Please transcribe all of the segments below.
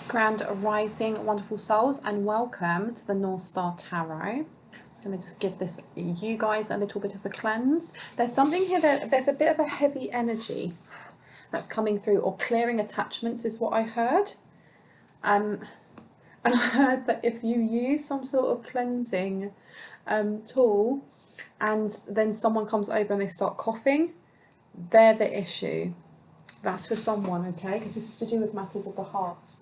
Grand Rising, wonderful souls, and welcome to the North Star Tarot. I'm going to just give this you guys a little bit of a cleanse. There's something here that there's a bit of a heavy energy that's coming through, or clearing attachments is what I heard. And I heard that if you use some sort of cleansing tool and then someone comes over and they start coughing, they're the issue. That's for someone, okay? Because this is to do with matters of the heart.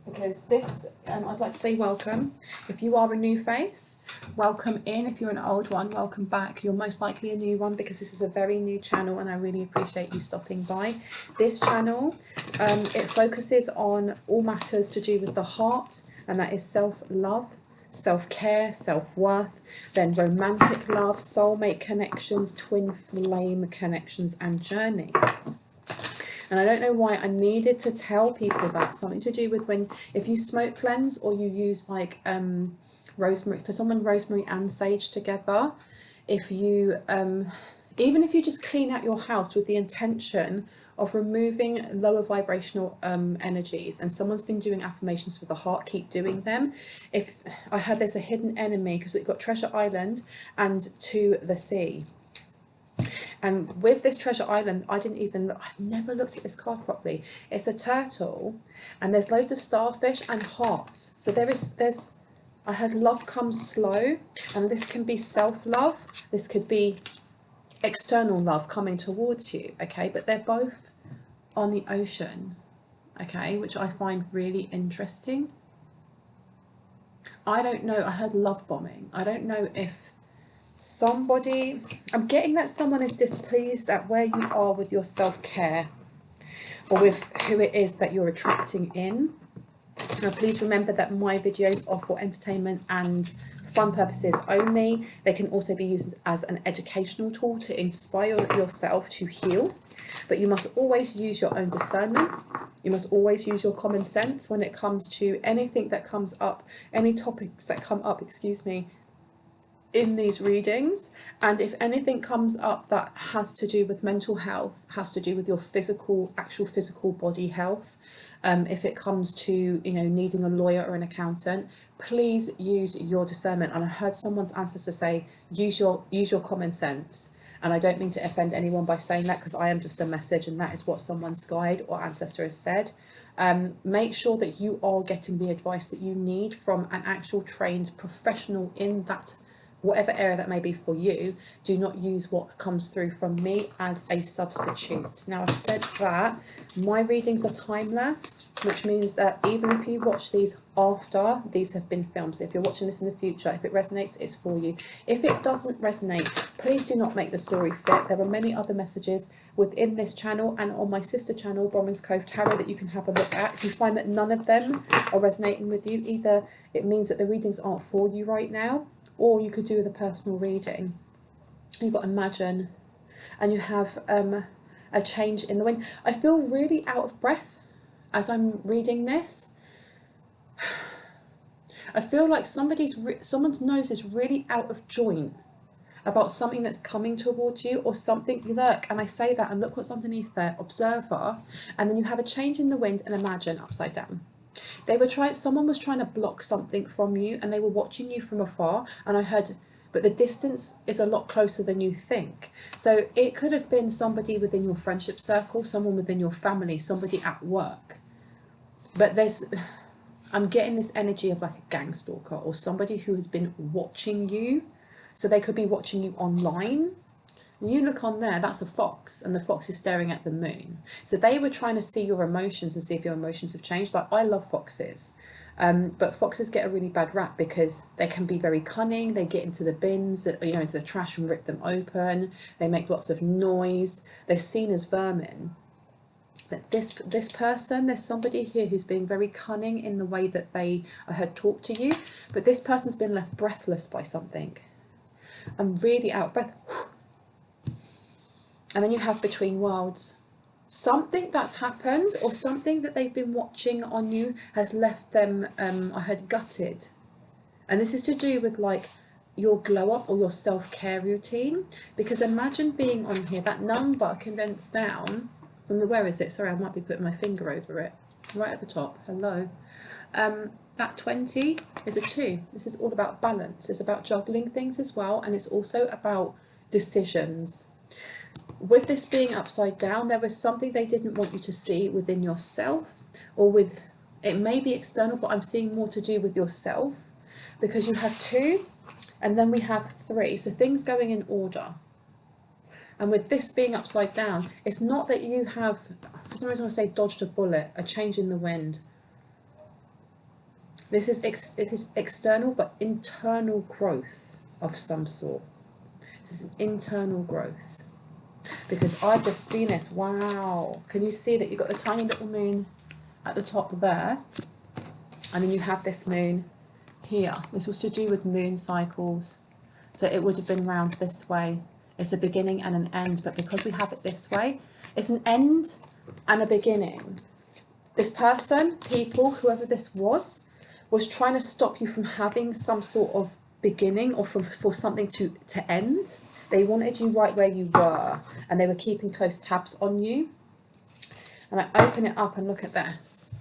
Because this, I'd like to say welcome. If you are a new face, welcome in. If you're an old one, welcome back. You're most likely a new one because this is a very new channel and I really appreciate you stopping by. This channel, it focuses on all matters to do with the heart, and that is self-love, self-care, self-worth, then romantic love, soulmate connections, twin flame connections, and journey. And I don't know why I needed to tell people that. Something to do with if you smoke cleanse, or you use like rosemary, for someone rosemary and sage together, if you even if you just clean out your house with the intention of removing lower vibrational energies, and someone's been doing affirmations for the heart, keep doing them. If I heard there's a hidden enemy, because we've got Treasure Island and To the Sea. And with this Treasure Island, I've never looked at this card properly. It's a turtle, and there's loads of starfish and hearts. So I heard love comes slow, and this can be self-love. This could be external love coming towards you, okay? But they're both on the ocean, okay? Which I find really interesting. I don't know. I heard love bombing. I don't know if somebody, I'm getting that someone is displeased at where you are with your self-care, or with who it is that you're attracting in. Now please remember that my videos are for entertainment and fun purposes only. They can also be used as an educational tool to inspire yourself to heal, but you must always use your own discernment. You must always use your common sense when it comes to anything that comes up, any topics that come up, in these readings. And if anything comes up that has to do with mental health, has to do with your actual physical body health, if it comes to needing a lawyer or an accountant, please use your discernment. And I heard someone's ancestor say use your common sense, and I don't mean to offend anyone by saying that, because I am just a message, and that is what someone's guide or ancestor has said. Make sure that you are getting the advice that you need from an actual trained professional in that whatever area that may be for you. Do not use what comes through from me as a substitute. Now, I've said that my readings are timeless, which means that even if you watch these after these have been filmed, so if you're watching this in the future, if it resonates, it's for you. If it doesn't resonate, please do not make the story fit. There are many other messages within this channel and on my sister channel, Bromans Cove Tarot, that you can have a look at. If you find that none of them are resonating with you, either it means that the readings aren't for you right now, or you could do with a personal reading. You've got Imagine, and you have a change in the wind. I feel really out of breath as I'm reading this. I feel like someone's nose is really out of joint about something that's coming towards you, or something. Look, and I say that, and look what's underneath there, Observer, and then you have a change in the wind and Imagine upside down. Someone was trying to block something from you, and they were watching you from afar, and I heard, but the distance is a lot closer than you think. So it could have been somebody within your friendship circle, someone within your family, somebody at work. But I'm getting this energy of like a gang stalker, or somebody who has been watching you. So they could be watching you online. When you look on there, that's a fox, and the fox is staring at the moon. So they were trying to see your emotions and see if your emotions have changed. Like, I love foxes, but foxes get a really bad rap because they can be very cunning. They get into the bins, into the trash, and rip them open. They make lots of noise. They're seen as vermin. But this person, there's somebody here who's being very cunning in the way that I heard talk to you. But this person's been left breathless by something. I'm really out of breath. And then you have Between Worlds. Something that's happened, or something that they've been watching on you, has left them, I heard, gutted. And this is to do with like your glow up or your self-care routine. Because imagine being on here, that number condensed down from where is it? Sorry, I might be putting my finger over it. Right at the top. Hello. That 20 is a 2. This is all about balance. It's about juggling things as well, and it's also about decisions. With this being upside down, there was something they didn't want you to see within yourself, or with, it may be external, but I'm seeing more to do with yourself, because you have 2 and then we have 3. So things going in order. And with this being upside down, it's not that you have, for some reason I say dodged a bullet, a change in the wind. This is it is external but internal growth of some sort. This is an internal growth. Because I've just seen this. Wow. Can you see that you've got the tiny little moon at the top there? And then you have this moon here. This was to do with moon cycles. So it would have been round this way. It's a beginning and an end. But because we have it this way, it's an end and a beginning. This person, people, whoever this was trying to stop you from having some sort of beginning, or for something to end. They wanted you right where you were, and they were keeping close tabs on you. And I open it up and look at this.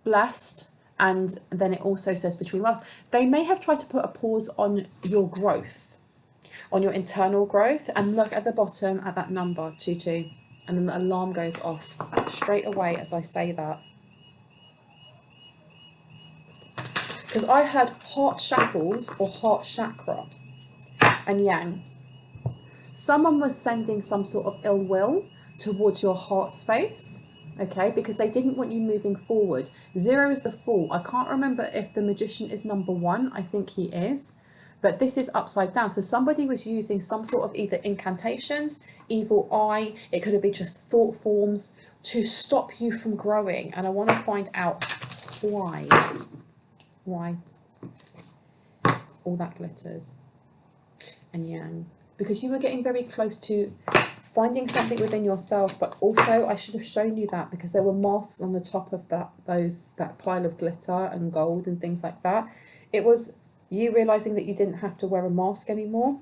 Blessed, and then it also says between worlds. They may have tried to put a pause on your growth, on your internal growth, and look at the bottom at that number, 22, and then the alarm goes off straight away as I say that. Because I heard heart shackles or heart chakra and yang. Someone was sending some sort of ill will towards your heart space, okay, because they didn't want you moving forward. 0 is the Fool. I can't remember if the Magician is number 1. I think he is. But this is upside down. So somebody was using some sort of either incantations, evil eye, it could have been just thought forms to stop you from growing. And I want to find out why. Why? All that glitters and yang. Because you were getting very close to finding something within yourself, but also I should have shown you that because there were masks on the top of that pile of glitter and gold and things like that. It was you realizing that you didn't have to wear a mask anymore.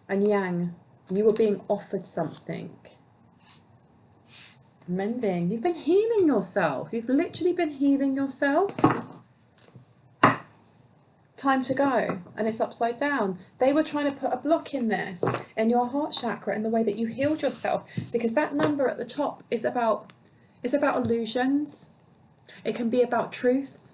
And yang, you were being offered something. Mending. You've been healing yourself. You've literally been healing yourself. Time to go, and it's upside down. They were trying to put a block in this, in your heart chakra, in the way that you healed yourself, because that number at the top is about illusions. It can be about truth,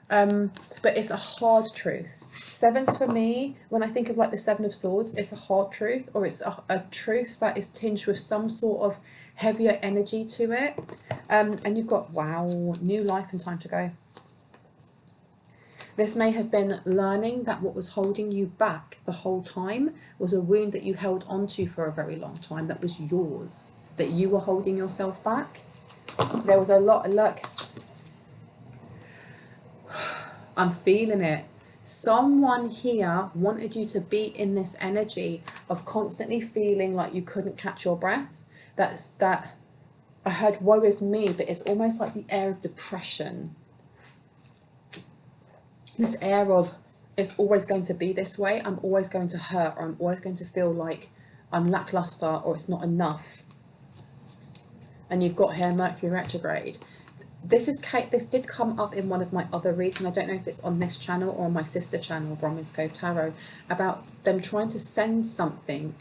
but it's a hard truth. 7s for me, when I think of like the 7 of Swords, it's a hard truth, or it's a truth that is tinged with some sort of heavier energy to it. And you've got, wow, new life and time to go. This may have been learning that what was holding you back the whole time was a wound that you held onto for a very long time, that was yours, that you were holding yourself back. There was a lot, look, I'm feeling it. Someone here wanted you to be in this energy of constantly feeling like you couldn't catch your breath. That I heard woe is me, but it's almost like the air of depression. This air of, it's always going to be this way, I'm always going to hurt, or I'm always going to feel like I'm lackluster, or it's not enough. And you've got here Mercury retrograde. This did come up in one of my other reads, and I don't know if it's on this channel or on my sister channel, Bromwell's Cove Tarot, about them trying to send something,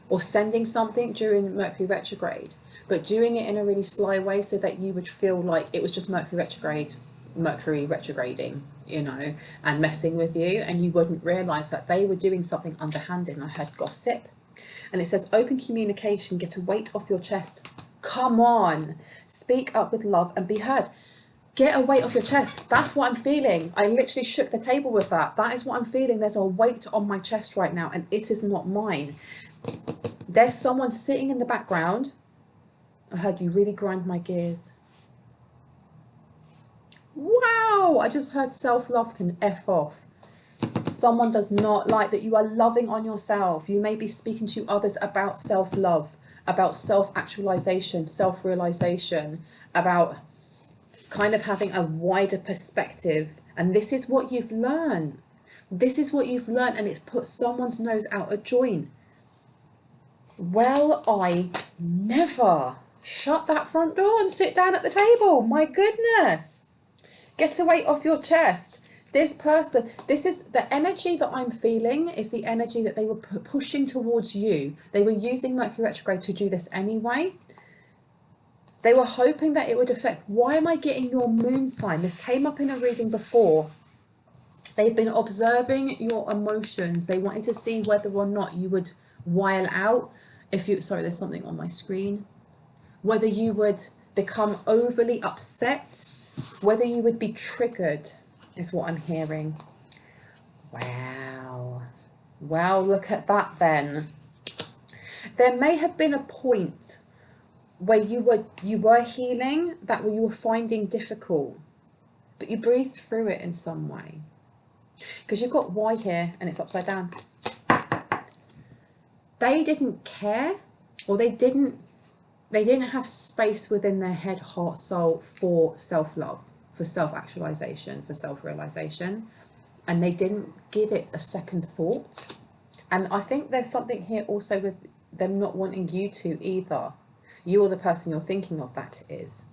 or sending something during Mercury retrograde, but doing it in a really sly way so that you would feel like it was just Mercury retrograding, you know, and messing with you, and you wouldn't realise that they were doing something underhanded. And I heard gossip, and it says open communication, get a weight off your chest. Come on, speak up with love and be heard. Get a weight off your chest. That's what I'm feeling. I literally shook the table with that. That is what I'm feeling. There's a weight on my chest right now, and it is not mine. There's someone sitting in the background. I heard you really grind my gears. Wow, I just heard self-love can F off. Someone does not like that you are loving on yourself. You may be speaking to others about self-love, about self-actualization, self-realization, about kind of having a wider perspective. And this is what you've learned. This is what you've learned, and it's put someone's nose out of joint. Well, I never. Shut that front door and sit down at the table. My goodness. Get a weight off your chest. This person, this is the energy that I'm feeling, is the energy that they were pushing towards you. They were using Mercury retrograde to do this anyway. They were hoping that it would affect. Why am I getting your moon sign? This came up in a reading before. They've been observing your emotions. They wanted to see whether or not you would while out. If you, sorry, there's something on my screen. Whether you would become overly upset, whether you would be triggered, is what I'm hearing. Wow. Wow, look at that then. There may have been a point where you were healing that you were finding difficult, but you breathed through it in some way. Because you've got Y here and it's upside down. They didn't care, or they didn't have space within their head, heart, soul for self-love, for self-actualization, for self-realization, and they didn't give it a second thought. And I think there's something here also with them not wanting you to either. You or the person you're thinking of that is.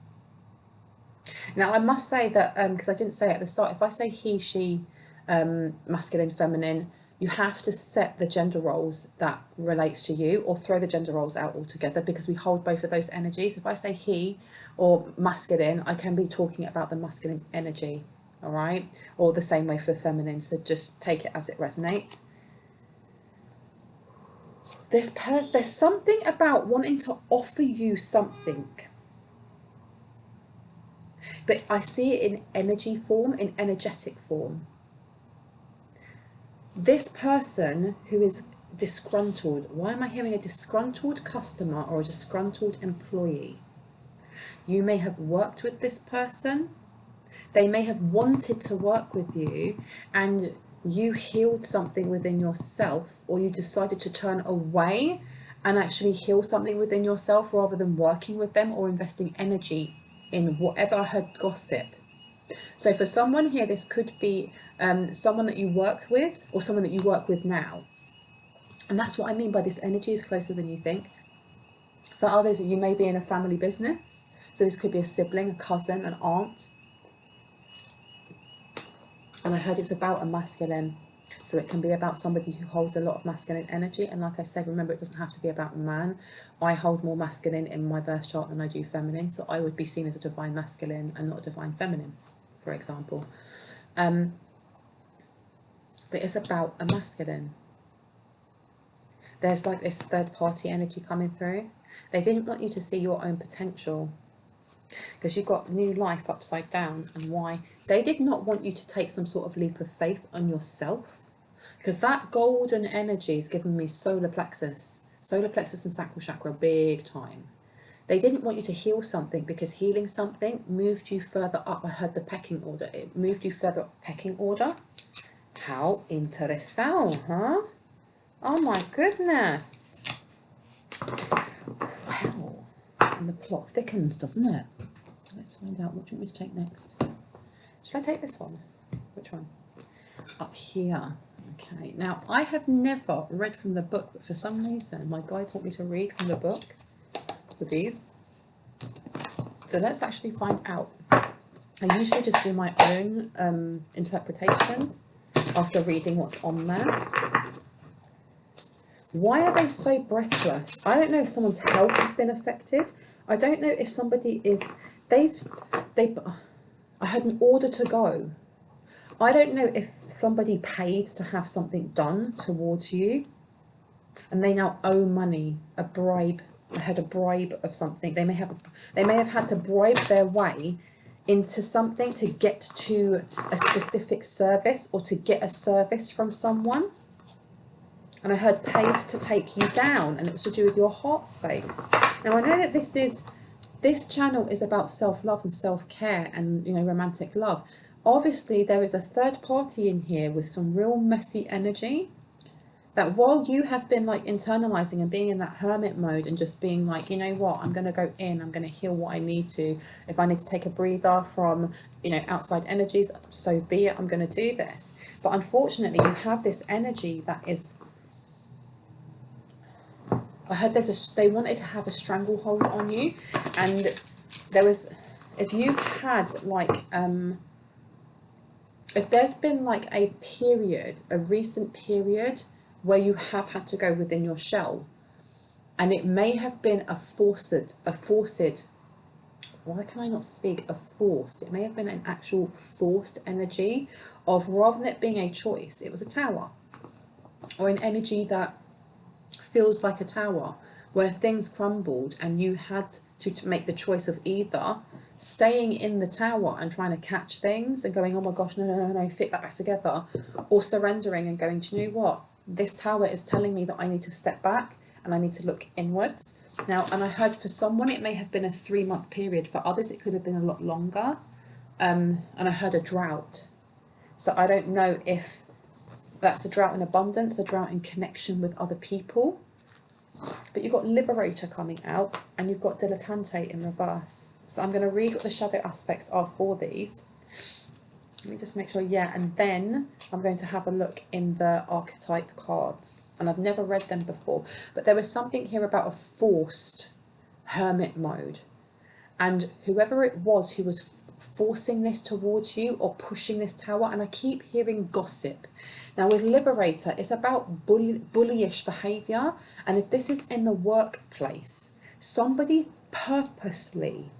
Now I must say that, because I didn't say it at the start, if I say he, she, masculine, feminine, you have to set the gender roles that relates to you, or throw the gender roles out altogether, because we hold both of those energies. If I say he or masculine, I can be talking about the masculine energy, all right? Or the same way for feminine, so just take it as it resonates. There's something about wanting to offer you something, but I see it in energy form, in energetic form. This person who is disgruntled, why am I hearing a disgruntled customer or a disgruntled employee? You may have worked with this person. They may have wanted to work with you, and you healed something within yourself, or you decided to turn away and actually heal something within yourself rather than working with them or investing energy in whatever. I heard gossip. So for someone here, this could be someone that you worked with, or someone that you work with now. And that's what I mean by this energy is closer than you think. For others, you may be in a family business. So this could be a sibling, a cousin, an aunt. And I heard it's about a masculine. So it can be about somebody who holds a lot of masculine energy. And like I said, remember, it doesn't have to be about a man. I hold more masculine in my birth chart than I do feminine. So I would be seen as a divine masculine and not a divine feminine, for example. But it's about a masculine. There's like this third party energy coming through. They didn't want you to see your own potential, because you've got new life upside down. And why? They did not want you to take some sort of leap of faith on yourself, because that golden energy is giving me solar plexus and sacral chakra big time. They didn't want you to heal something, because healing something moved you further up. I heard the pecking order. It moved you further up the pecking order. How interesting, huh? Oh my goodness. Wow. And the plot thickens, doesn't it? Let's find out. What do you want me to take next? Should I take this one? Which one? Up here. Okay. Now, I have never read from the book, but for some reason, my guide taught me to read from the book with these. So let's actually find out. I usually just do my own interpretation after reading what's on there. Why are they so breathless? I don't know if someone's health has been affected. I don't know if somebody is, I had an order to go. I don't know if somebody paid to have something done towards you, and they now owe money, a bribe. I had a bribe of something. They may have had to bribe their way into something to get to a specific service, or to get a service from someone. And I heard paid to take you down, and it was to do with your heart space. Now I know that this channel is about self-love and self-care and, you know, romantic love. Obviously there is a third party in here with some real messy energy, that while you have been like internalizing and being in that hermit mode and just being like, you know what, I'm going to go in, I'm going to heal what I need to. If I need to take a breather from, you know, outside energies, so be it, I'm going to do this. But unfortunately you have this energy that is, I heard they wanted to have a stranglehold on you. And there was, if you've had like if there's been like a period, a recent period where you have had to go within your shell, and it may have been a forced, why can I not speak, a forced, it may have been an actual forced energy of, rather than it being a choice, it was a tower, or an energy that feels like a tower, where things crumbled and you had to make the choice of either staying in the tower and trying to catch things and going, oh my gosh, no, fit that back together, or surrendering and going, do you know what, this tower is telling me that I need to step back and I need to look inwards. Now, and I heard for someone it may have been a 3-month period, for others it could have been a lot longer, and I heard a drought. So I don't know if that's a drought in abundance, a drought in connection with other people. But you've got Liberator coming out, and you've got Dilettante in reverse. So I'm going to read what the shadow aspects are for these. Let me just make sure, yeah, and then I'm going to have a look in the archetype cards. And I've never read them before, but there was something here about a forced hermit mode. And whoever it was who was forcing this towards you or pushing this tower, and I keep hearing gossip. Now with Liberator, it's about bullyish behaviour, and if this is in the workplace, somebody purposely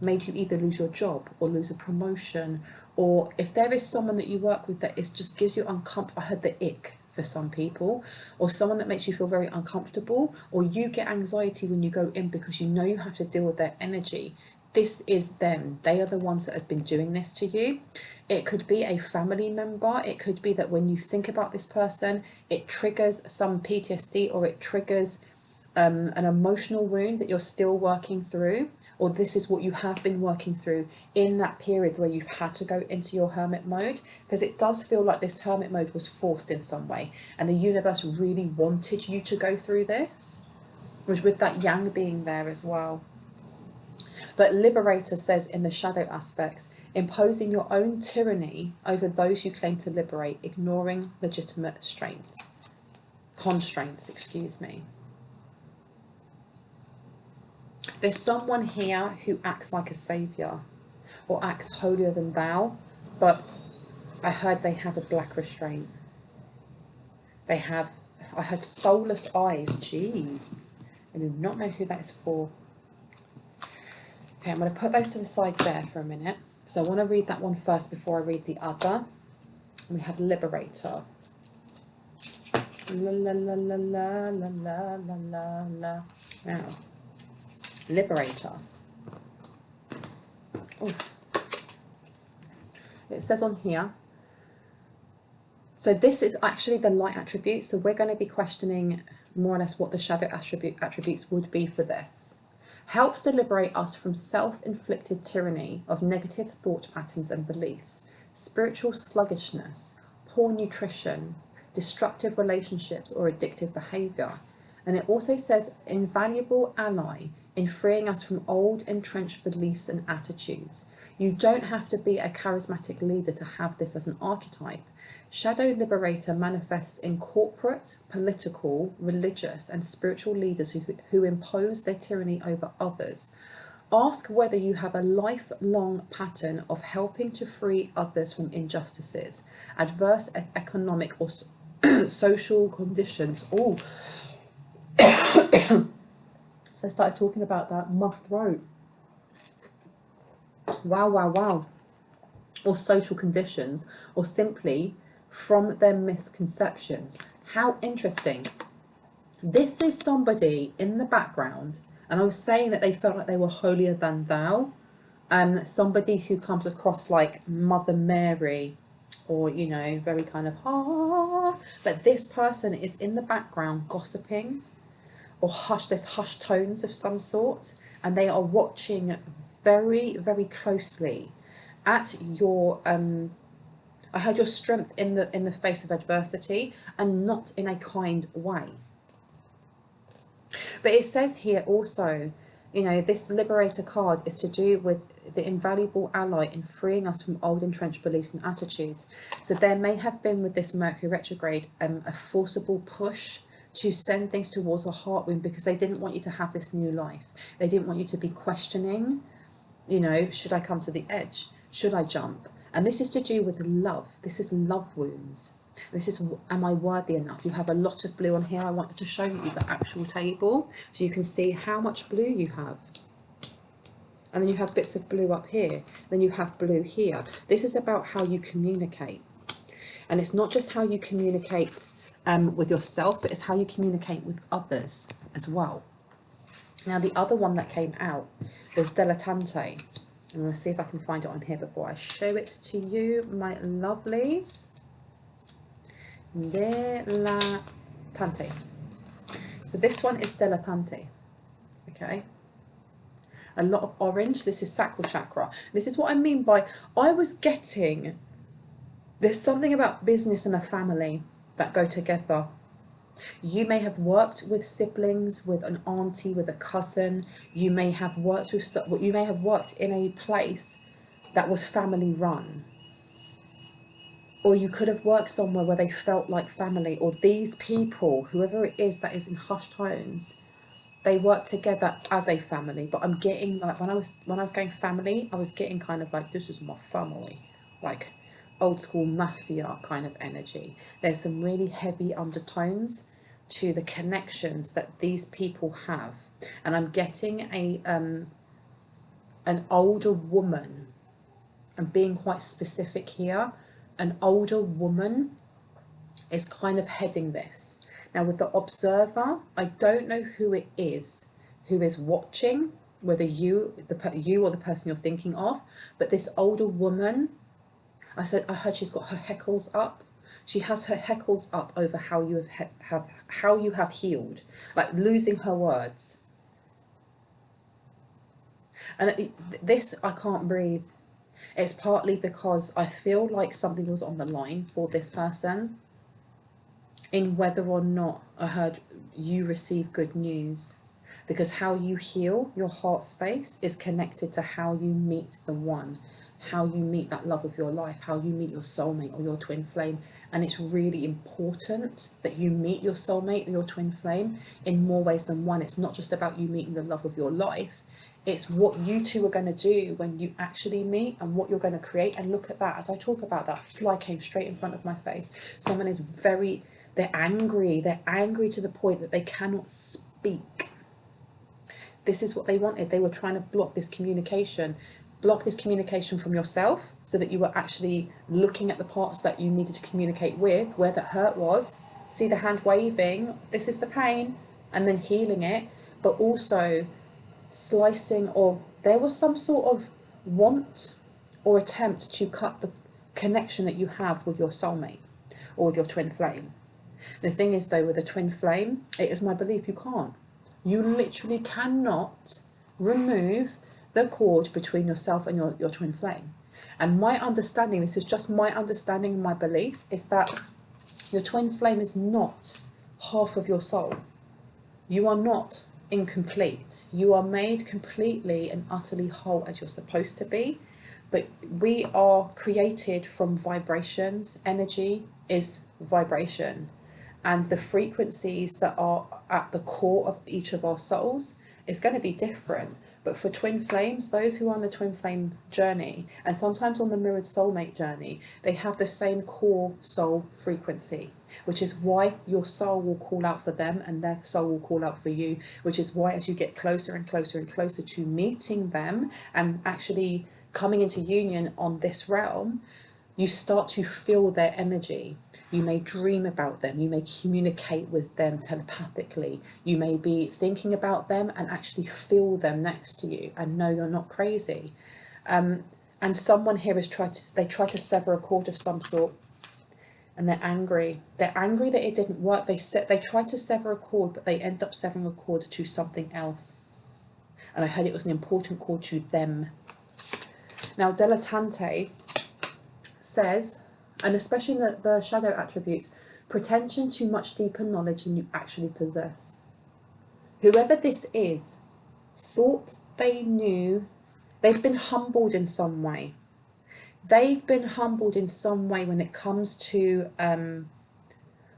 made you either lose your job or lose a promotion, or if there is someone that you work with that is just gives you uncomfort, I heard the ick for some people, or someone that makes you feel very uncomfortable, or you get anxiety when you go in because you know you have to deal with their energy. This is them. They are the ones that have been doing this to you. It could be a family member. It could be that when you think about this person, it triggers some PTSD, or it triggers an emotional wound that you're still working through, or this is what you have been working through in that period where you've had to go into your hermit mode, because it does feel like this hermit mode was forced in some way, and the universe really wanted you to go through this, with that yang being there as well. But Liberator says in the shadow aspects, imposing your own tyranny over those you claim to liberate, ignoring legitimate constraints, excuse me. There's someone here who acts like a saviour, or acts holier than thou, but I heard they have a black restraint. I heard soulless eyes, jeez. I do not know who that is for. Okay, I'm going to put those to the side there for a minute. So I want to read that one first before I read the other. We have Liberator. La la la la la la la la la la. Now, Liberator. Ooh. It says on here, so this is actually the light attribute, so we're going to be questioning more or less what the shadow attributes would be for this. Helps to liberate us from self-inflicted tyranny of negative thought patterns and beliefs, spiritual sluggishness, poor nutrition, destructive relationships or addictive behaviour. And it also says invaluable ally in freeing us from old entrenched beliefs and attitudes. You don't have to be a charismatic leader to have this as an archetype. Shadow Liberator manifests in corporate, political, religious and spiritual leaders who impose their tyranny over others. Ask whether you have a lifelong pattern of helping to free others from injustices, adverse economic or social conditions. Oh, so I started talking about that, my throat. Wow, wow, wow. Or social conditions, or simply from their misconceptions. How interesting. This is somebody in the background, and I was saying that they felt like they were holier than thou, somebody who comes across like Mother Mary, or, you know, very kind of, but this person is in the background gossiping, or there's hushed tones of some sort, and they are watching very, very closely at your, I heard your strength in the face of adversity, and not in a kind way. But it says here also, you know, this Liberator card is to do with the invaluable ally in freeing us from old entrenched beliefs and attitudes. So there may have been with this Mercury retrograde a forcible push to send things towards a heart wound, because they didn't want you to have this new life. They didn't want you to be questioning, you know, should I come to the edge? Should I jump? And this is to do with love. This is love wounds. This is, am I worthy enough? You have a lot of blue on here. I wanted to show you the actual table so you can see how much blue you have. And then you have bits of blue up here. Then you have blue here. This is about how you communicate. And it's not just how you communicate with yourself, but it's how you communicate with others as well. Now, the other one that came out was dilettante. I'm going to see if I can find it on here before I show it to you, my lovelies. Dilettante. So this one is dilettante. Okay. A lot of orange. This is sacral chakra. This is what I mean by, I was getting, there's something about business and a family that go together. You may have worked with siblings, with an auntie, with a cousin. You may have worked with, you may have worked in a place that was family run. Or you could have worked somewhere where they felt like family, or these people, whoever it is that is in hushed tones, they work together as a family. But I'm getting, like, when I was going family, I was getting kind of like, this is my family, like old school mafia kind of energy. There's some really heavy undertones to the connections that these people have, and I'm getting an older woman. I'm being quite specific here. An older woman is kind of heading this. Now with the observer, I don't know who it is who is watching, whether you or the person you're thinking of, but this older woman, I heard she's got her heckles up. She has her heckles up over how you have healed, like losing her words. And this, I can't breathe. It's partly because I feel like something was on the line for this person, in whether or not I heard you receive good news, because how you heal your heart space is connected to how you meet the one, how you meet that love of your life, how you meet your soulmate or your twin flame. And it's really important that you meet your soulmate or your twin flame in more ways than one. It's not just about you meeting the love of your life. It's what you two are going to do when you actually meet, and what you're going to create. And look at that. As I talk about that, fly came straight in front of my face. Someone is they're angry. They're angry to the point that they cannot speak. This is what they wanted. They were trying to block this communication from yourself, so that you were actually looking at the parts that you needed to communicate with, where the hurt was. See the hand waving, this is the pain, and then healing it, but also slicing, or there was some sort of want or attempt to cut the connection that you have with your soulmate or with your twin flame. The thing is though, with a twin flame, it is my belief you can't. You literally cannot remove the cord between yourself and your twin flame. And my understanding, this is just my understanding and my belief, is that your twin flame is not half of your soul. You are not incomplete. You are made completely and utterly whole as you're supposed to be. But we are created from vibrations. Energy is vibration. And the frequencies that are at the core of each of our souls is going to be different. But for twin flames, those who are on the twin flame journey, and sometimes on the mirrored soulmate journey, they have the same core soul frequency, which is why your soul will call out for them and their soul will call out for you, which is why as you get closer and closer and closer to meeting them and actually coming into union on this realm, you start to feel their energy. You may dream about them. You may communicate with them telepathically. You may be thinking about them and actually feel them next to you and know you're not crazy. And someone here has tried to sever a cord of some sort, and they're angry. They're angry that it didn't work. They tried to sever a cord, but they end up severing a cord to something else. And I heard it was an important cord to them. Now, dilettante says, and especially in the shadow attributes, pretension to much deeper knowledge than you actually possess. Whoever this is thought they knew. They've been humbled in some way. They've been humbled in some way when it comes to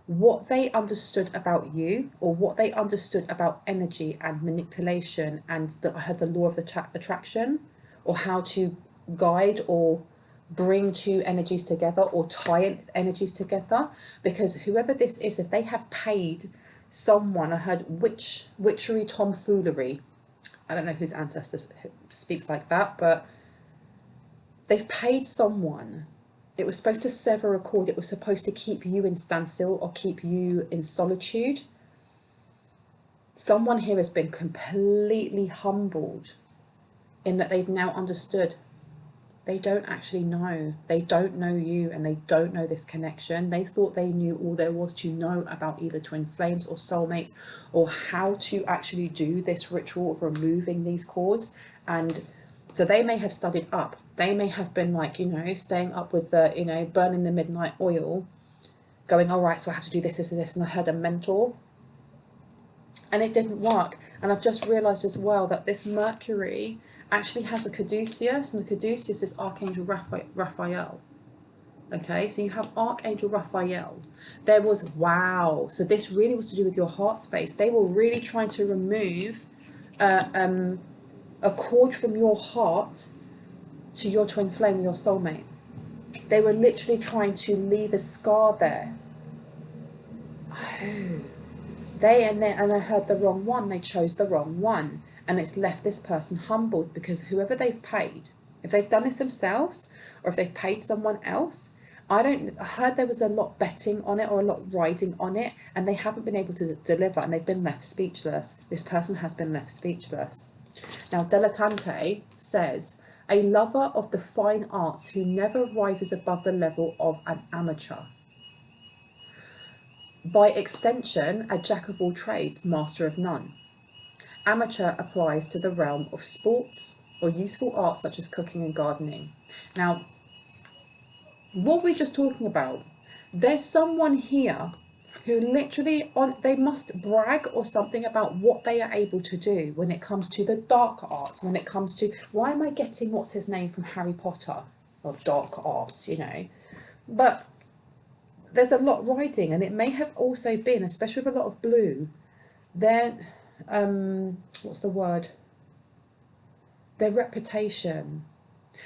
what they understood about you, or what they understood about energy and manipulation, and I heard the law of attraction, or how to guide or bring two energies together or tie energies together, because whoever this is, if they have paid someone, I heard witchery, tomfoolery, I don't know whose ancestors speaks like that, but they've paid someone. It was supposed to sever a cord. It was supposed to keep you in standstill or keep you in solitude. Someone here has been completely humbled in that they've now understood they don't actually know. They don't know you, and they don't know this connection. They thought they knew all there was to know about either twin flames or soulmates, or how to actually do this ritual of removing these cords. And so they may have studied up. They may have been like, you know, staying up with the, you know, burning the midnight oil, going, all right, so I have to do this, this, and this. And I had a mentor, and it didn't work. And I've just realised as well that this Mercury actually has a caduceus, and the caduceus is Archangel Raphael. Okay, so you have Archangel Raphael. There was, wow, so this really was to do with your heart space. They were really trying to remove a cord from your heart to your twin flame, your soulmate. They were literally trying to leave a scar there. Oh. And I heard the wrong one. They chose the wrong one, and it's left this person humbled, because whoever they've paid, if they've done this themselves or if they've paid someone else, I heard there was a lot betting on it or a lot riding on it, and they haven't been able to deliver, and they've been left speechless. This person has been left speechless. Now, Dilettante says, a lover of the fine arts who never rises above the level of an amateur. By extension, a jack of all trades, master of none. Amateur applies to the realm of sports or useful arts such as cooking and gardening. Now, what we're just talking about, there's someone here who literally, they must brag or something about what they are able to do when it comes to the dark arts, when it comes to, why am I getting what's his name from Harry Potter, of dark arts, you know, but there's a lot riding, and it may have also been, especially with a lot of blue, their what's the word, their reputation.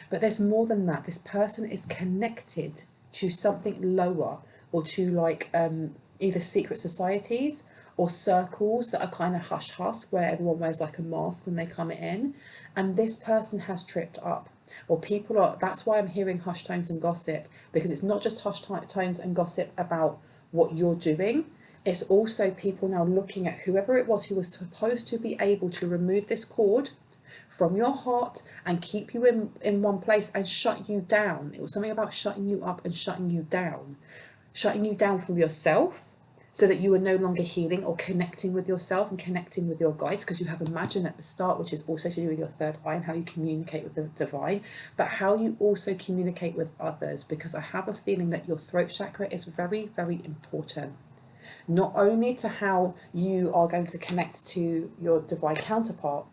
But there's more than that. This person is connected to something lower, or to like either secret societies or circles that are kind of hush-hush, where everyone wears like a mask when they come in, and this person has tripped up. Or people are, that's why I'm hearing hush tones and gossip, because it's not just hush tones and gossip about what you're doing, it's also people now looking at whoever it was who was supposed to be able to remove this cord from your heart and keep you in one place and shut you down. It was something about shutting you up and shutting you down from yourself, so that you are no longer healing or connecting with yourself and connecting with your guides, because you have Imagine at the start, which is also to do with your third eye and how you communicate with the divine, but how you also communicate with others, because I have a feeling that your throat chakra is very, very important. Not only to how you are going to connect to your divine counterpart,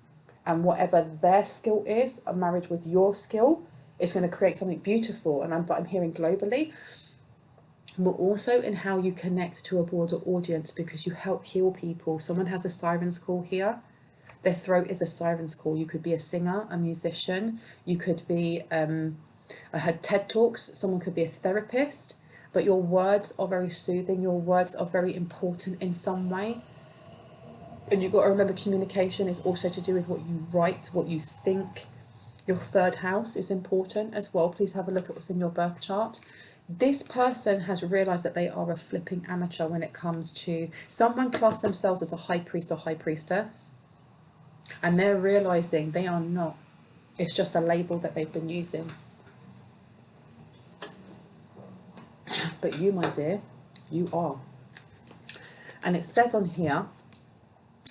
and whatever their skill is, married with your skill, is going to create something beautiful. But I'm hearing globally, but also in how you connect to a broader audience, because you help heal people. Someone has a siren's call here. Their throat is a siren's call. You could be a singer, a musician. You could be, I had TED Talks. Someone could be a therapist. But your words are very soothing. Your words are very important in some way. And you've got to remember, communication is also to do with what you write, what you think. Your third house is important as well. Please have a look at what's in your birth chart. This person has realised that they are a flipping amateur when it comes to, someone class themselves as a high priest or high priestess, and they're realising they are not. It's just a label that they've been using. But you, my dear, you are. And it says on here,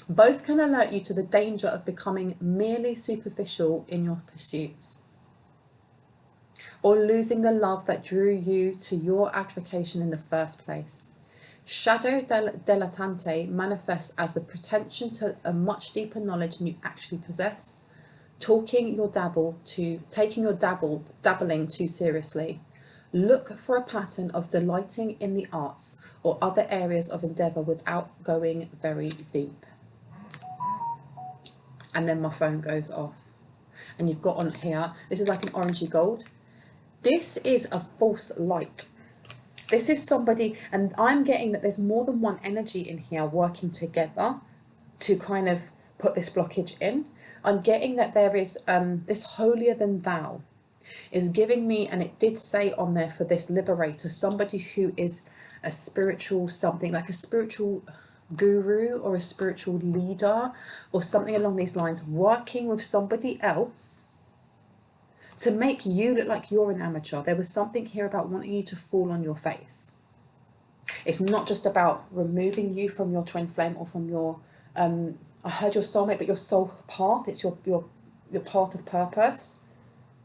both can alert you to the danger of becoming merely superficial in your pursuits, or losing the love that drew you to your avocation in the first place. Shadow dilettante manifests as the pretension to a much deeper knowledge than you actually possess, taking your dabbling too seriously. Look for a pattern of delighting in the arts or other areas of endeavour without going very deep. And then my phone goes off. And you've got on here, this is like an orangey gold. This is a false light. This is somebody, and I'm getting that there's more than one energy in here working together to kind of put this blockage in. I'm getting that there is this holier than thou is giving me, and it did say on there for this liberator, somebody who is a spiritual something, like a spiritual guru or a spiritual leader or something along these lines, working with somebody else to make you look like you're an amateur. There was something here about wanting you to fall on your face. It's not just about removing you from your twin flame or from your I heard your soulmate, but your soul path. It's your path of purpose.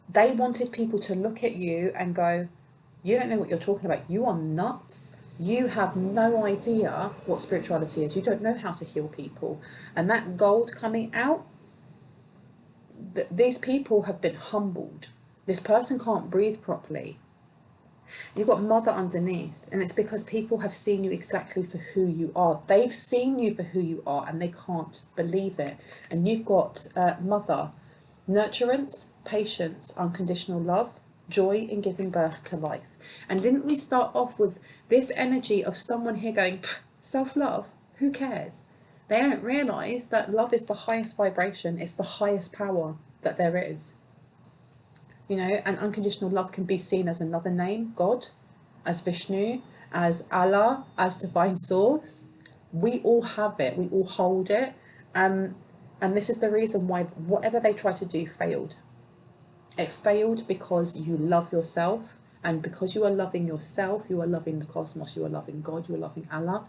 They wanted people to look at you and go, you don't know what you're talking about. You are nuts. You have no idea what spirituality is. You don't know how to heal people. And that gold coming out, these people have been humbled. This person can't breathe properly. You've got mother underneath, and it's because people have seen you exactly for who you are. They've seen you for who you are, and they can't believe it. And you've got mother, nurturance, patience, unconditional love, joy in giving birth to life. And didn't we start off with this energy of someone here going, self-love, who cares? They don't realise that love is the highest vibration. It's the highest power that there is. You know, and unconditional love can be seen as another name, God, as Vishnu, as Allah, as divine source. We all have it. We all hold it. And this is the reason why whatever they try to do failed. It failed because you love yourself. And because you are loving yourself, you are loving the cosmos, you are loving God, you are loving Allah.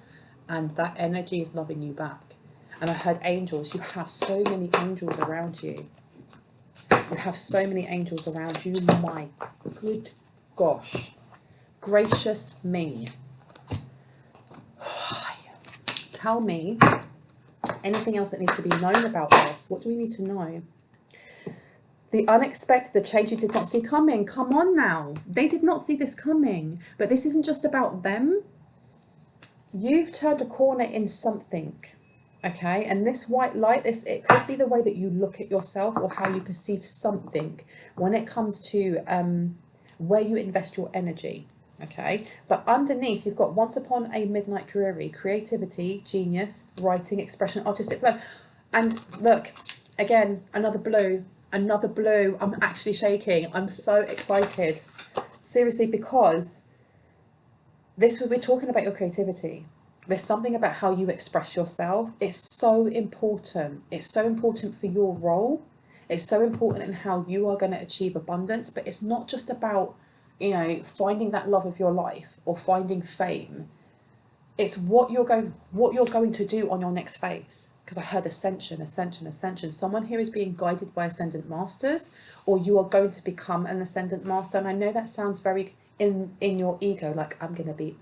And that energy is loving you back. And I heard angels. You have so many angels around you. You have so many angels around you. My good gosh. Gracious me. Tell me anything else that needs to be known about this. What do we need to know? The unexpected, a change you did not see coming. Come on now. They did not see this coming. But this isn't just about them. You've turned a corner in something. Okay, and this white light, it could be the way that you look at yourself or how you perceive something when it comes to where you invest your energy. Okay, but underneath you've got once upon a midnight dreary, creativity, genius, writing, expression, artistic flow. And look, again, another blue. I'm actually shaking. I'm so excited. Seriously, because we're talking about your creativity. There's something about how you express yourself. It's so important. It's so important for your role. It's so important in how you are going to achieve abundance. But it's not just about, you know, finding that love of your life or finding fame. It's what you're going to do on your next phase. Because I heard ascension. Someone here is being guided by ascendant masters, or you are going to become an ascendant master. And I know that sounds very in your ego, like I'm going to be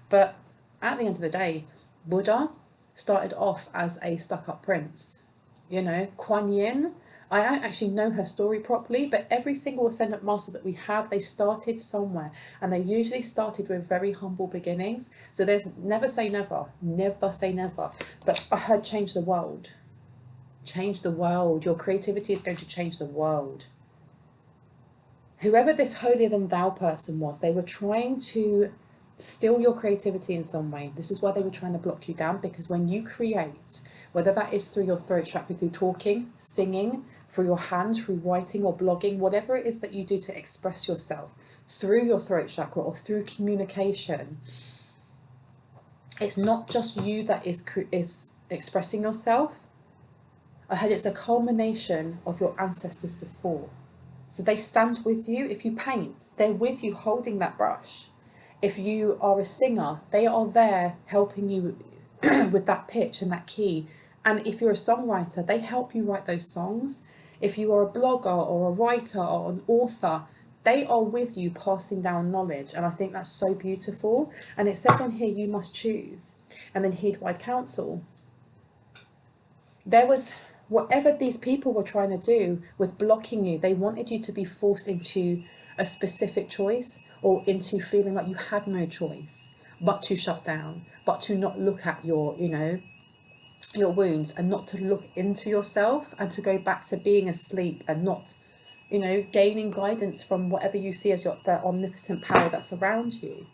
but at the end of the day, Buddha started off as a stuck-up prince. You know, Kuan Yin, I don't actually know her story properly, but every single ascendant master that we have, they started somewhere. And they usually started with very humble beginnings. So there's never say never. Never say never. But I heard change the world. Change the world. Your creativity is going to change the world. Whoever this holier-than-thou person was, they were trying to steal your creativity in some way. This is why they were trying to block you down, because when you create, whether that is through your throat chakra, through talking, singing, through your hands, through writing or blogging, whatever it is that you do to express yourself through your throat chakra or through communication, it's not just you that is expressing yourself. I heard it's the culmination of your ancestors before. So they stand with you. If you paint, they're with you holding that brush. If you are a singer, they are there helping you with that pitch and that key. And if you're a songwriter, they help you write those songs. If you are a blogger or a writer or an author, they are with you passing down knowledge. And I think that's so beautiful. And it says on here, you must choose and then heed wide counsel. There was whatever these people were trying to do with blocking you. They wanted you to be forced into a specific choice, or into feeling like you had no choice but to shut down, but to not look at your, you know, your wounds, and not to look into yourself, and to go back to being asleep and not, you know, gaining guidance from whatever you see as the omnipotent power that's around you.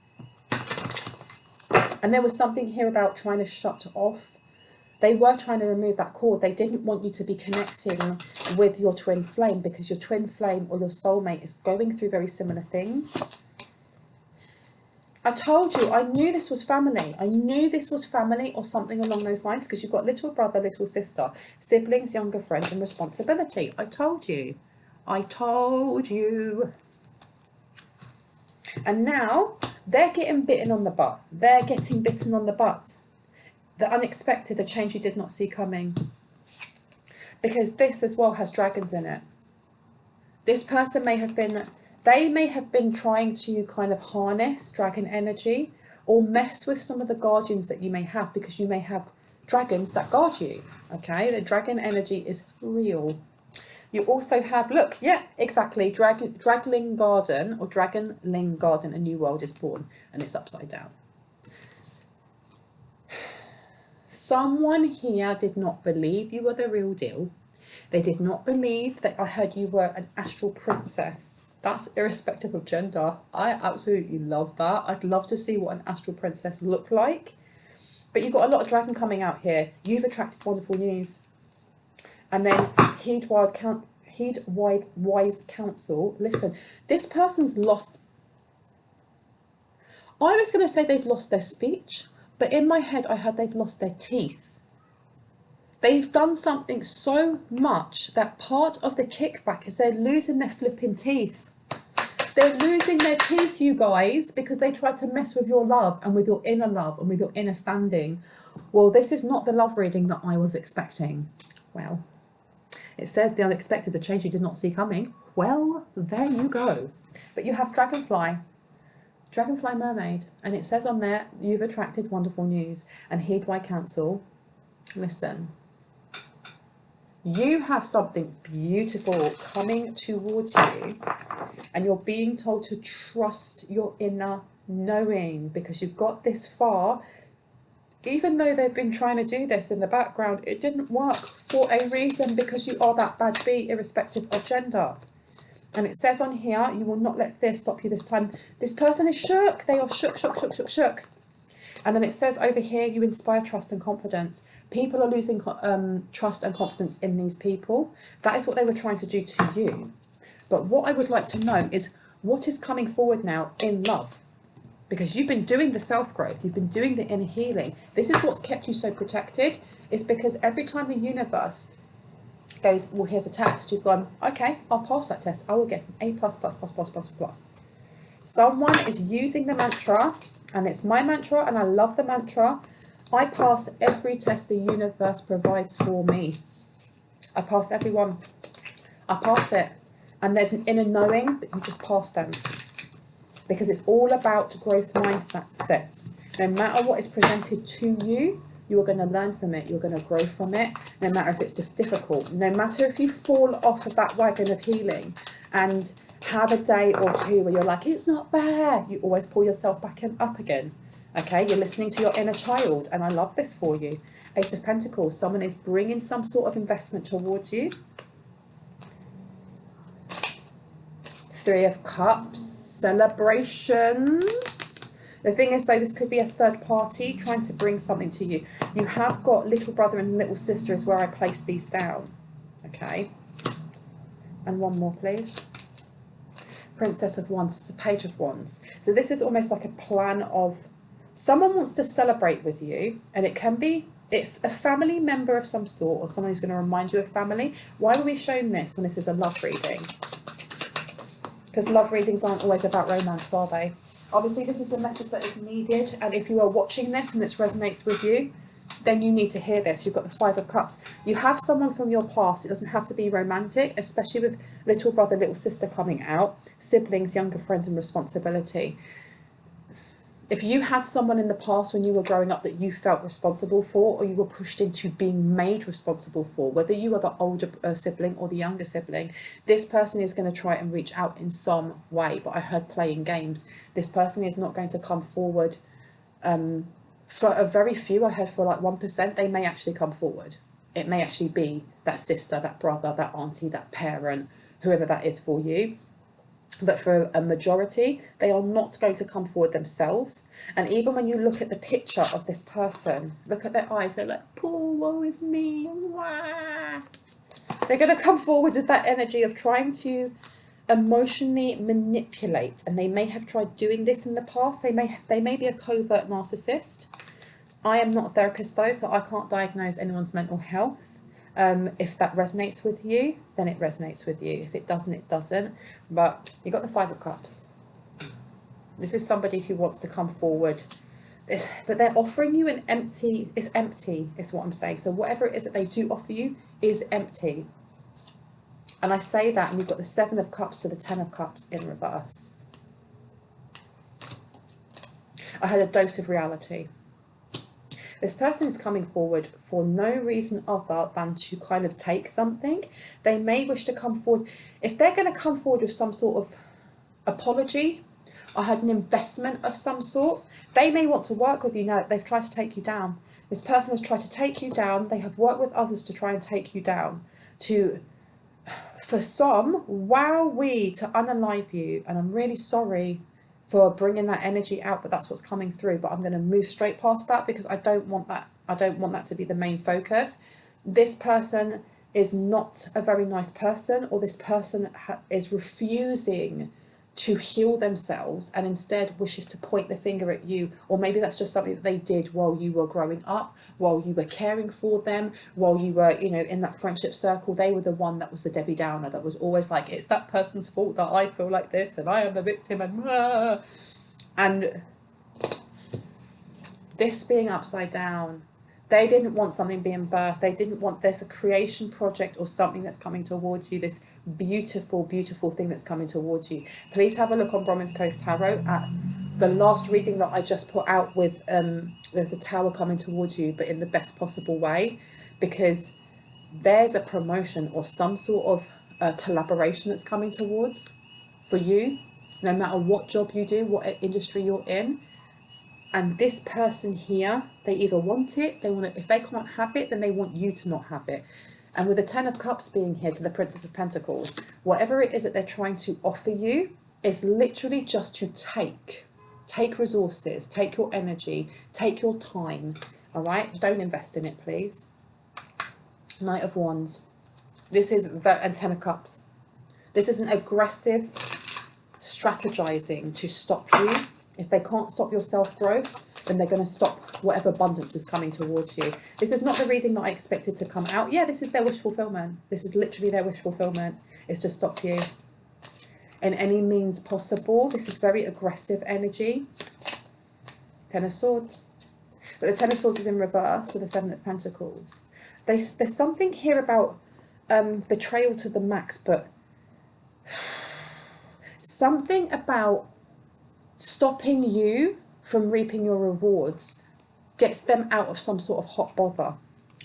And there was something here about trying to shut off. They were trying to remove that cord. They didn't want you to be connecting with your twin flame, because your twin flame or your soulmate is going through very similar things. I told you, I knew this was family. I knew this was family or something along those lines, because you've got little brother, little sister, siblings, younger friends, and responsibility. I told you. I told you. And now they're getting bitten on the butt. They're getting bitten on the butt. The unexpected, a change you did not see coming. Because this as well has dragons in it. This person may have been, they may have been trying to kind of harness dragon energy or mess with some of the guardians that you may have, because you may have dragons that guard you. Okay, the dragon energy is real. You also have, look, yeah, exactly, Dragling Garden or Dragonling Garden, a new world is born, and it's upside down. Someone here did not believe you were the real deal. They did not believe that I heard you were an astral princess. That's irrespective of gender. I absolutely love that. I'd love to see what an astral princess looked like. But you've got a lot of dragon coming out here. You've attracted wonderful news. And then heed wise counsel. Listen, this person's lost. I was going to say they've lost their speech, but in my head I heard they've lost their teeth. They've done something so much that part of the kickback is they're losing their flipping teeth. They're losing their teeth, you guys, because they tried to mess with your love and with your inner love and with your inner standing. Well, this is not the love reading that I was expecting. Well, it says the unexpected, a change you did not see coming. Well, there you go. But you have dragonfly mermaid, and it says on there, you've attracted wonderful news. And heed my counsel. Listen, you have something beautiful coming towards you, and you're being told to trust your inner knowing, because you've got this far. Even though they've been trying to do this in the background, it didn't work for a reason, because you are that bad bee, irrespective of gender. And it says on here, you will not let fear stop you this time. This person is shook. They are shook. And then it says over here, you inspire trust and confidence. People are losing trust and confidence in these people. That is what they were trying to do to you. But what I would like to know is what is coming forward now in love. Because you've been doing the self-growth, you've been doing the inner healing. This is what's kept you so protected. It's because every time the universe goes, well, here's a test, you've gone, okay, I'll pass that test. I will get an A+++++++. Someone is using the mantra, and it's my mantra, and I love the mantra. I pass every test the universe provides for me. I pass every one. I pass it. And there's an inner knowing that you just passed them. Because it's all about growth mindset. No matter what is presented to you, you are going to learn from it. You're going to grow from it, no matter if it's difficult. No matter if you fall off of that wagon of healing and have a day or two where you're like, it's not bad. You always pull yourself back and up again. Okay, you're listening to your inner child, and I love this for you. Ace of Pentacles, someone is bringing some sort of investment towards you. Three of Cups, celebrations. The thing is, though, this could be a third party trying to bring something to you. You have got little brother and little sister is where I place these down. Okay. And one more, please. Princess of Wands, Page of Wands. So this is almost like a plan of someone wants to celebrate with you, and it can be, it's a family member of some sort or someone who's going to remind you of family. Why were we shown this when this is a love reading? Because love readings aren't always about romance, are they? Obviously, this is a message that is needed, and if you are watching this and this resonates with you, then you need to hear this. You've got the Five of Cups. You have someone from your past. It doesn't have to be romantic, especially with little brother, little sister coming out, siblings, younger friends, and responsibility. If you had someone in the past when you were growing up that you felt responsible for, or you were pushed into being made responsible for, whether you are the older sibling or the younger sibling, this person is going to try and reach out in some way. But I heard playing games. This person is not going to come forward. For a very few, I heard for like 1%, they may actually come forward. It may actually be that sister, that brother, that auntie, that parent whoever that is for you. But for a majority, they are not going to come forward themselves. And even when you look at the picture of this person, look at their eyes, they're like, poor, woe is me. Wah. They're going to come forward with that energy of trying to emotionally manipulate. And they may have tried doing this in the past. They may be a covert narcissist. I am not a therapist though, so I can't diagnose anyone's mental health. If that resonates with you, then it resonates with you. If it doesn't, it doesn't. But you got the Five of Cups. This is somebody who wants to come forward, but they're offering you an empty. It's empty, is what I'm saying. So whatever it is that they do offer you is empty. And I say that, and you've got the Seven of Cups to the Ten of Cups in reverse. I had a dose of reality. This person is coming forward for no reason other than to kind of take something. They may wish to come forward. If they're going to come forward with some sort of apology, or had an investment of some sort, they may want to work with you now that they've tried to take you down. This person has tried to take you down. They have worked with others to try and take you down. For some, wowee, to unalive you. And I'm really sorry for bringing that energy out, but that's what's coming through. But I'm going to move straight past that because I don't want that. I don't want that to be the main focus. This person is not a very nice person, or this person is refusing to heal themselves and instead wishes to point the finger at you. Or maybe that's just something that they did while you were growing up, while you were caring for them, while you were, you know, in that friendship circle. They were the one that was the Debbie Downer, that was always like, it's that person's fault that I feel like this and I am the victim, and this being upside down. They didn't want something being birthed. They didn't want this, a creation project or something that's coming towards you, this beautiful, beautiful thing that's coming towards you. Please have a look on Bromans Cove Tarot at the last reading that I just put out with, there's a tower coming towards you, but in the best possible way, because there's a promotion or some sort of collaboration that's coming towards for you, no matter what job you do, what industry you're in. And this person here, they either want it, they want it. If they can't have it, then they want you to not have it. And with the Ten of Cups being here to the Princess of Pentacles, whatever it is that they're trying to offer you is literally just to take resources, take your energy, take your time. All right, don't invest in it, please. Knight of Wands. This is, and Ten of Cups. This is an aggressive strategizing to stop you. If they can't stop your self-growth, then they're going to stop whatever abundance is coming towards you. This is not the reading that I expected to come out. Yeah, this is their wish fulfillment. This is literally their wish fulfillment. It's to stop you in any means possible. This is very aggressive energy. Ten of Swords. But the Ten of Swords is in reverse to the Seven of Pentacles. There's something here about betrayal to the max, but something about stopping you from reaping your rewards gets them out of some sort of hot bother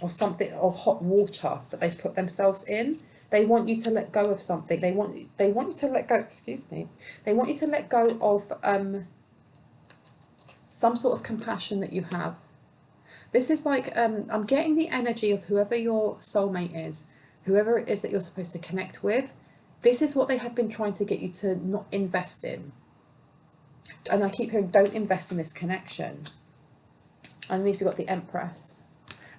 or something, or hot water that they've put themselves in. They want you to let go of something. They want you to let go, excuse me. They want you to let go of some sort of compassion that you have. This is like, I'm getting the energy of whoever your soulmate is, whoever it is that you're supposed to connect with. This is what they have been trying to get you to not invest in. And I keep hearing, don't invest in this connection. Underneath you've got the Empress.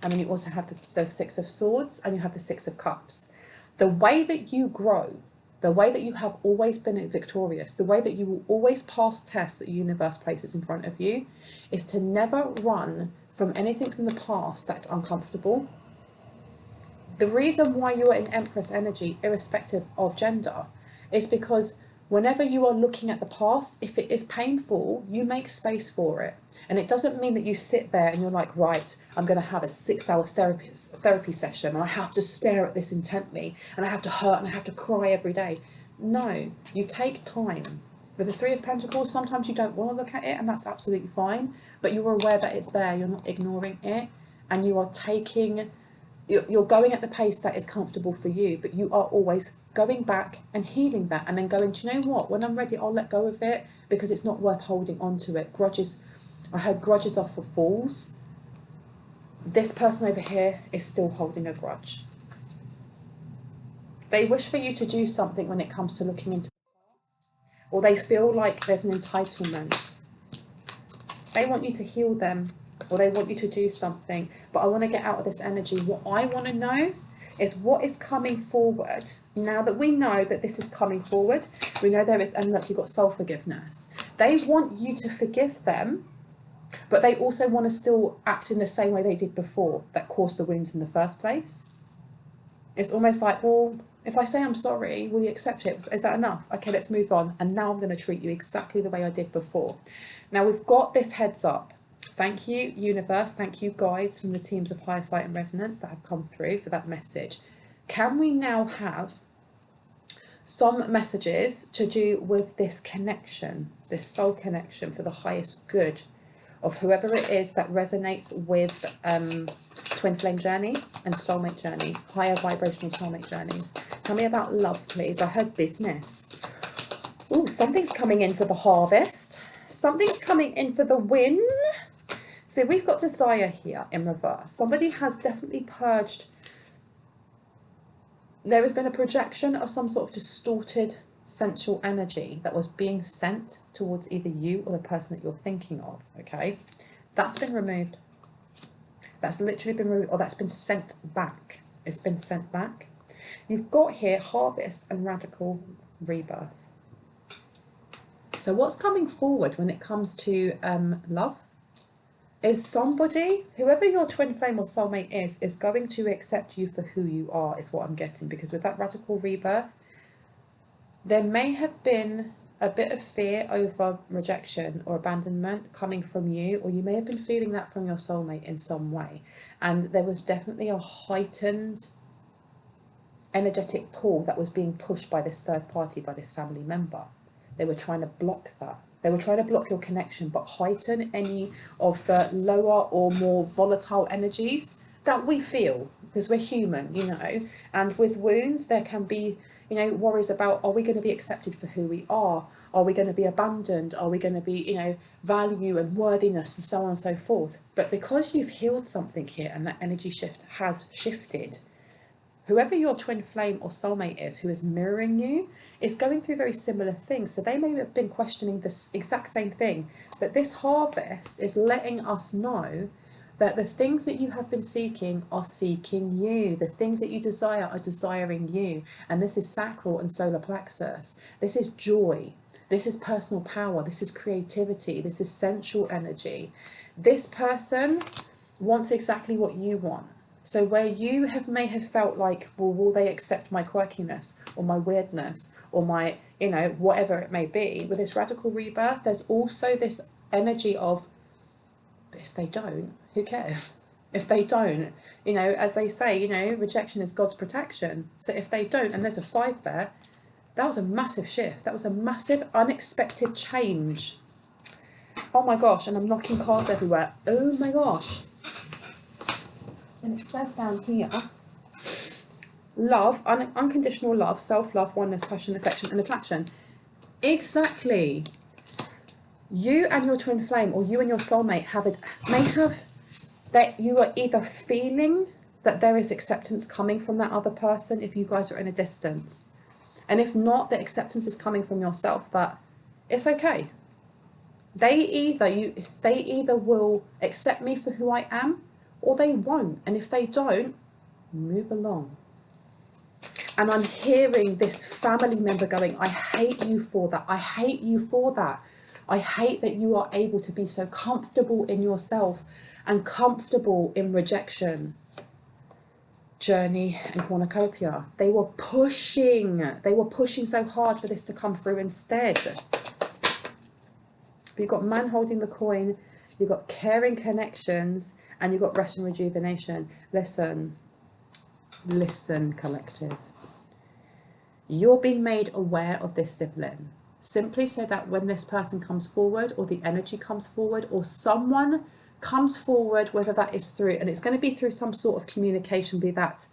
And then you also have the Six of Swords, and you have the Six of Cups. The way that you grow, the way that you have always been victorious, the way that you will always pass tests that the universe places in front of you, is to never run from anything from the past that's uncomfortable. The reason why you are in Empress energy, irrespective of gender, is because whenever you are looking at the past, if it is painful, you make space for it. And it doesn't mean that you sit there and you're like, right, I'm going to have a 6-hour therapy session and I have to stare at this intently and I have to hurt and I have to cry every day. No, you take time. With the Three of Pentacles, sometimes you don't want to look at it, and that's absolutely fine. But you're aware that it's there, you're not ignoring it, and you are you're going at the pace that is comfortable for you, but you are always going back and healing that, and then going, do you know what, when I'm ready, I'll let go of it, because it's not worth holding on to it. Grudges, I heard grudges are for fools. This person over here is still holding a grudge. They wish for you to do something when it comes to looking into the past, or they feel like there's an entitlement. They want you to heal them, or they want you to do something. But I want to get out of this energy. What I want to know is what is coming forward. Now that we know that this is coming forward, we know there is, and look, you've got soul forgiveness. They want you to forgive them, but they also want to still act in the same way they did before that caused the wounds in the first place. It's almost like, well, if I say I'm sorry, will you accept it? Is that enough? Okay, let's move on. And now I'm going to treat you exactly the way I did before. Now we've got this heads up. Thank you, universe. Thank you, guides from the teams of Highest Light and Resonance that have come through for that message. Can we now have some messages to do with this connection, this soul connection for the highest good of whoever it is that resonates with twin flame journey and soulmate journey, higher vibrational soulmate journeys? Tell me about love, please. I heard business. Oh, something's coming in for the harvest. Something's coming in for the win. So we've got desire here in reverse. Somebody has definitely purged. There has been a projection of some sort of distorted sensual energy that was being sent towards either you or the person that you're thinking of, okay? That's been removed. That's literally been removed, or that's been sent back. It's been sent back. You've got here harvest and radical rebirth. So what's coming forward when it comes to love is somebody, whoever your twin flame or soulmate is going to accept you for who you are, is what I'm getting. Because with that radical rebirth, there may have been a bit of fear over rejection or abandonment coming from you, or you may have been feeling that from your soulmate in some way. And there was definitely a heightened energetic pull that was being pushed by this third party, by this family member. They were trying to block that. They were trying to block your connection, but heighten any of the lower or more volatile energies that we feel, because we're human, you know. And with wounds, there can be, you know, worries about, are we going to be accepted for who we are? Are we going to be abandoned? Are we going to be, you know, value and worthiness and so on and so forth? But because you've healed something here and that energy shift has shifted, whoever your twin flame or soulmate is who is mirroring you is going through very similar things. So they may have been questioning this exact same thing. But this harvest is letting us know that the things that you have been seeking are seeking you. The things that you desire are desiring you. And this is sacral and solar plexus. This is joy. This is personal power. This is creativity. This is sensual energy. This person wants exactly what you want. So where you may have felt like, well, will they accept my quirkiness or my weirdness or my, you know, whatever it may be, with this radical rebirth, there's also this energy of, but if they don't, who cares? If they don't, you know, as they say, you know, rejection is God's protection. So if they don't, and there's a 5 there, that was a massive shift. That was a massive, unexpected change. Oh my gosh, and I'm knocking cards everywhere. Oh my gosh. And it says down here, love, unconditional love, self-love, oneness, passion, affection, and attraction. Exactly. You and your twin flame, or you and your soulmate may have that you are either feeling that there is acceptance coming from that other person if you guys are in a distance. And if not, the acceptance is coming from yourself that it's okay. They either will accept me for who I am, or they won't. And if they don't, move along. And I'm hearing this family member going, I hate you for that. I hate you for that. I hate that you are able to be so comfortable in yourself and comfortable in rejection. Journey and cornucopia. They were pushing so hard for this to come through instead. But you've got man holding the coin, you've got caring connections, and you've got rest and rejuvenation. Listen, collective. You're being made aware of this sibling. Simply so that when this person comes forward, or the energy comes forward, or someone comes forward, whether that is through, and it's going to be through some sort of communication, be that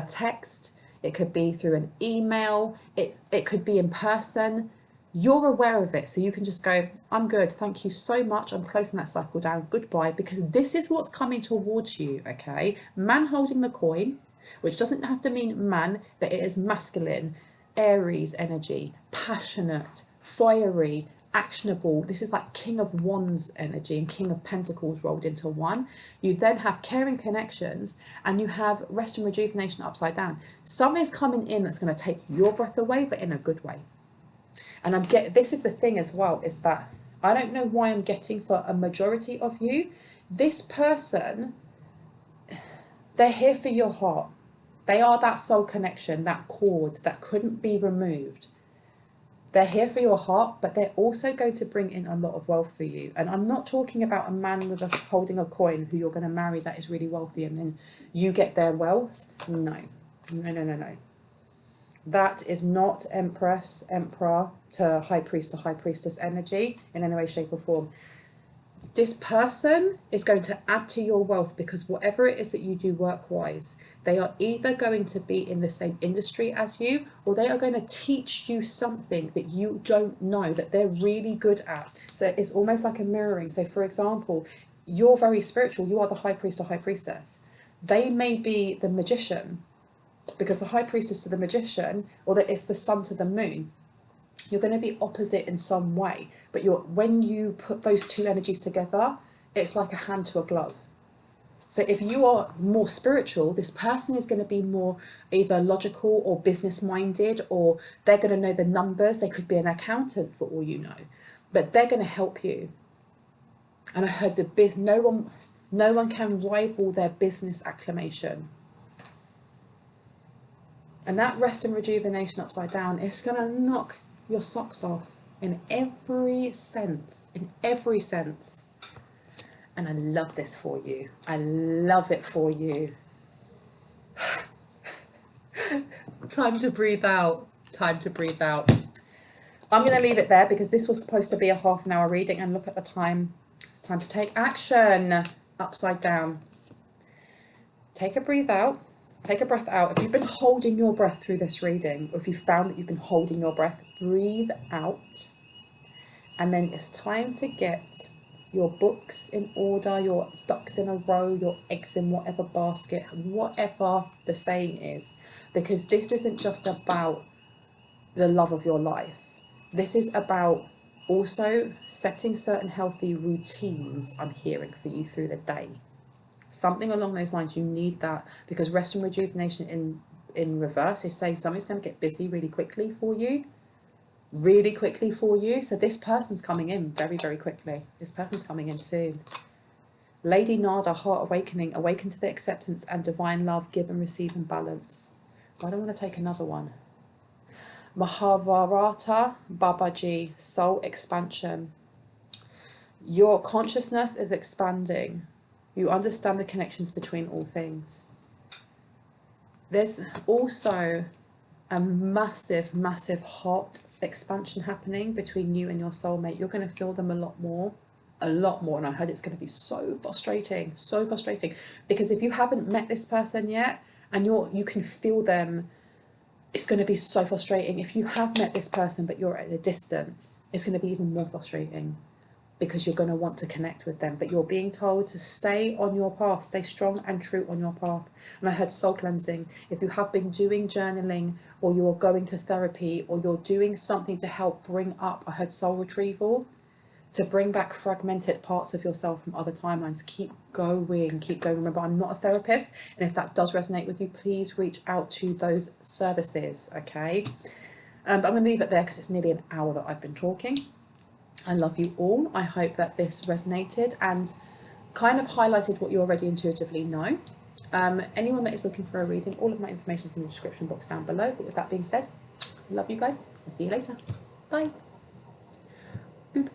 text, it could be through an email, it could be in person. You're aware of it, so you can just go, I'm good, thank you so much, I'm closing that cycle down, goodbye, because this is what's coming towards you, okay? Man holding the coin, which doesn't have to mean man, but it is masculine, Aries energy, passionate, fiery, actionable. This is like King of Wands energy and King of Pentacles rolled into one. You then have caring connections, and you have rest and rejuvenation upside down. Something is coming in that's going to take your breath away, but in a good way. And this is the thing as well, is that I don't know why I'm getting for a majority of you, this person, they're here for your heart. They are that soul connection, that cord that couldn't be removed. They're here for your heart, but they're also going to bring in a lot of wealth for you. And I'm not talking about a man with holding a coin who you're going to marry that is really wealthy and then you get their wealth. No. That is not Empress, Emperor to High Priest to High Priestess energy in any way, shape or form. This person is going to add to your wealth, because whatever it is that you do work-wise, they are either going to be in the same industry as you, or they are going to teach you something that you don't know that they're really good at. So it's almost like a mirroring. So for example, you're very spiritual. You are the High Priest or High Priestess. They may be the magician, because the High Priestess to the magician, or that it's the sun to the moon. You're going to be opposite in some way, but when you put those two energies together, it's like a hand to a glove. So if you are more spiritual, this person is going to be more either logical or business minded, or they're going to know the numbers. They could be an accountant for all you know, but they're going to help you. And I heard no one can rival their business acclamation. And that rest and rejuvenation upside down is going to knock your socks off in every sense, And I love this for you. I love it for you. Time to breathe out. I'm going to leave it there, because this was supposed to be a half an hour reading, and look at the time. It's time to take action. Upside down. Take a breath out. Take a breath out. If you've been holding your breath through this reading, or if you found that you've been holding your breath, breathe out. And then it's time to get your books in order, your ducks in a row, your eggs in whatever basket, whatever the saying is. Because this isn't just about the love of your life. This is about also setting certain healthy routines, I'm hearing, for you through the day. Something along those lines. You need that, because rest and rejuvenation in reverse is saying something's going to get busy really quickly for you. So this person's coming in very, very quickly. This person's coming in soon. Lady Nada, heart awakening. Awaken to the acceptance and divine love. Give and receive in balance. I don't want to take another one. Mahabharata, Babaji, soul expansion. Your consciousness is expanding. You understand the connections between all things. There's also a massive, massive heart expansion happening between you and your soulmate. You're going to feel them a lot more. And I heard it's going to be so frustrating, because if you haven't met this person yet and you can feel them, it's going to be so frustrating. If you have met this person but you're at a distance, it's going to be even more frustrating, because you're going to want to connect with them, but you're being told to stay on your path, stay strong and true on your path. And I heard soul cleansing. If you have been doing journaling, or you're going to therapy, or you're doing something to help bring up, I heard soul retrieval, to bring back fragmented parts of yourself from other timelines. Keep going. Remember, I'm not a therapist, and if that does resonate with you, please reach out to those services, okay? But I'm going to leave it there, because it's nearly an hour that I've been talking. I love you all. I hope that this resonated and kind of highlighted what you already intuitively know. Anyone that is looking for a reading, all of my information is in the description box down below. But with that being said, love you guys. I'll see you later. Bye. Boop.